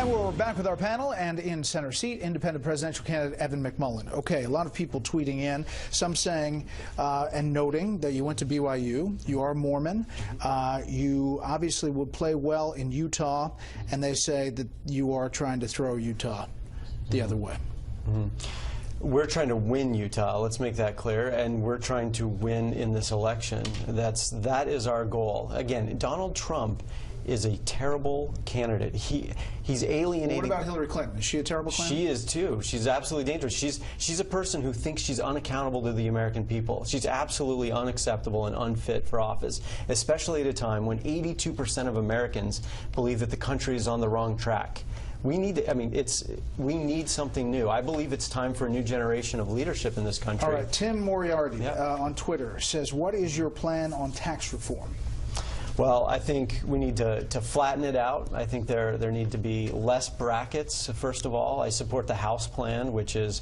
And we're back with our panel, and in center seat, independent presidential candidate Evan McMullin. Okay, a lot of people tweeting in, some saying and noting that you went to BYU, you are Mormon, you obviously would play well in Utah, and they say that you are trying to throw Utah the other way. We're trying to win Utah, let's make that clear, and we're trying to win in this election. That is our goal. Again, Donald Trump is a terrible candidate. He's alienating. What about Hillary Clinton? Is she a terrible candidate? She is too. She's absolutely dangerous. She's a person who thinks she's unaccountable to the American people. She's absolutely unacceptable and unfit for office, especially at a time when 82% of Americans believe that the country is on the wrong track. We need, we need something new. I believe it's time for a new generation of leadership in this country. All right, Tim Moriarty on Twitter says, what is your plan on tax reform? Well, I think we need to flatten it out. I think there need to be less brackets, first of all. I support the House plan, which is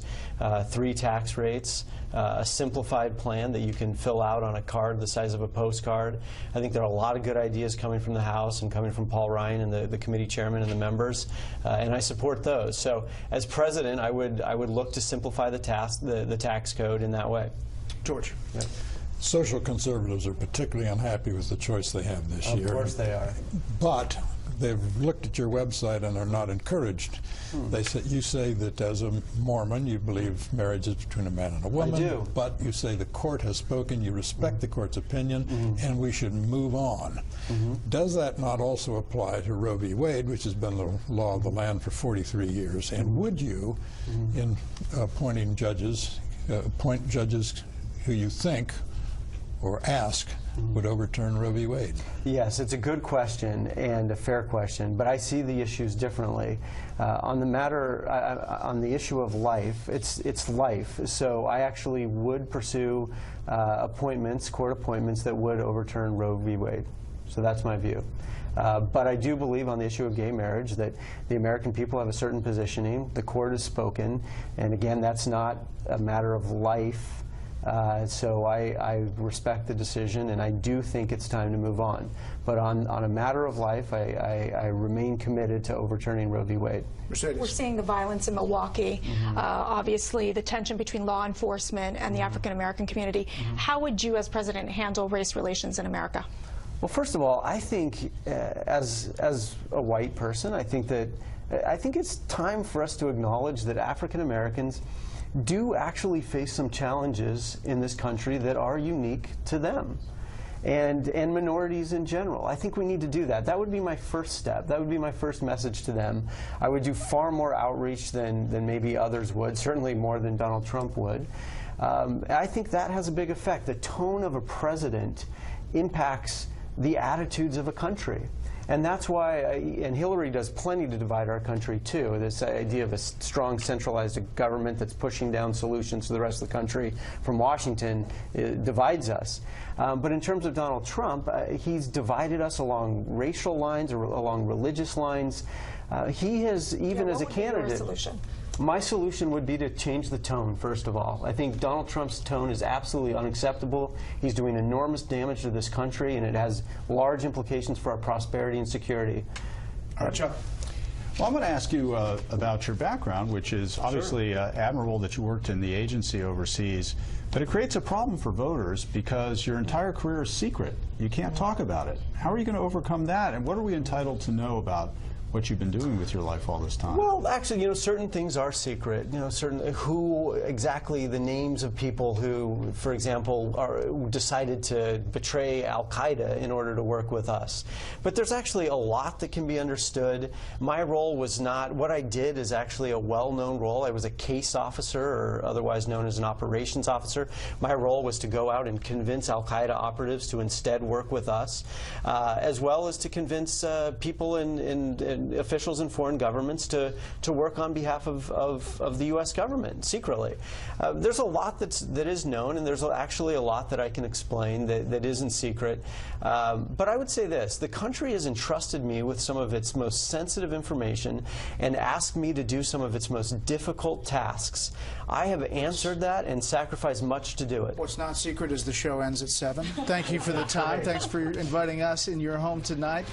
3 tax rates, a simplified plan that you can fill out on a card the size of a postcard. I think there are a lot of good ideas coming from the House and coming from Paul Ryan and the committee chairman and the members, and I support those. So as president, I would look to simplify the tax code in that way. George. Yeah. Social conservatives are particularly unhappy with the choice they have this year. Of course they are. But they've looked at your website and are not encouraged. You say that as a Mormon, you believe marriage is between a man and a woman. I do. But you say the court has spoken, you respect the court's opinion, and we should move on. Does that not also apply to Roe v. Wade, which has been the law of the land for 43 years? And would you, in appointing judges, appoint judges who you think or ask would overturn Roe v. Wade? Yes, it's a good question and a fair question, but I see the issues differently. On the issue of life, it's life. So I actually would pursue court appointments that would overturn Roe v. Wade. So that's my view. But I do believe on the issue of gay marriage that the American people have a certain positioning. The court has spoken, and again, that's not a matter of life. So I respect the decision, and I do think it's time to move on. But on a matter of life, I remain committed to overturning Roe v. Wade. We're seeing the violence in Milwaukee, obviously the tension between law enforcement and the African-American community. How would you as president handle race relations in America? Well, first of all, I think as a white person, I think it's time for us to acknowledge that African Americans do actually face some challenges in this country that are unique to them, and minorities in general. I think we need to do that. That would be my first step. That would be my first message to them. I would do far more outreach than maybe others would, certainly more than Donald Trump would. I think that has a big effect. The tone of a president impacts the attitudes of a country. And that's why, and Hillary does plenty to divide our country too, this idea of a strong centralized government that's pushing down solutions to the rest of the country from Washington divides us. But in terms of Donald Trump, he's divided us along racial lines or along religious lines. He has, even as a candidate, my solution would be to change the tone, first of all. I think Donald Trump's tone is absolutely unacceptable. He's doing enormous damage to this country, and it has large implications for our prosperity and security. All right, Chuck. Well, I'm going to ask you about your background, which is obviously admirable that you worked in the agency overseas, but it creates a problem for voters because your entire career is secret. You can't talk about it. How are you going to overcome that, and what are we entitled to know about what you've been doing with your life all this time? Well, actually, certain things are secret. Who exactly the names of people who, for example, decided to betray Al-Qaeda in order to work with us. But there's actually a lot that can be understood. My role was not, what I did is actually a well-known role. I was a case officer, or otherwise known as an operations officer. My role was to go out and convince Al-Qaeda operatives to instead work with us, as well as to convince people in officials in foreign governments to work on behalf of the U.S. government secretly. There's a lot that is known, and there's actually a lot that I can explain that isn't secret. But I would say this: the country has entrusted me with some of its most sensitive information and asked me to do some of its most difficult tasks. I have answered that and sacrificed much to do it. What's not secret is the show ends at 7. Thank you for the time. Thanks for inviting us in your home tonight.